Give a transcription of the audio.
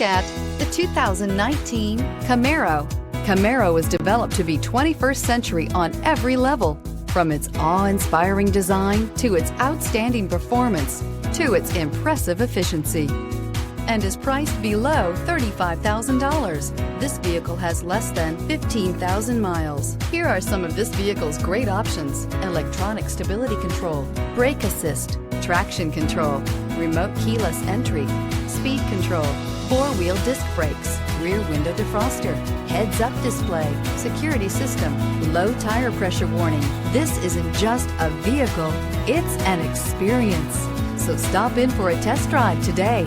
At the 2019 Camaro. Camaro was developed to be 21st century on every level, from its awe-inspiring design to its outstanding performance to its impressive efficiency, and is priced below $35,000. This vehicle has less than 15,000 miles. Here are some of this vehicle's great options: electronic stability control, brake assist, traction control, remote keyless entry, speed control, four-wheel disc brakes, rear window defroster, heads-up display, security system, low tire pressure warning. This isn't just a vehicle, it's an experience. So stop in for a test drive today.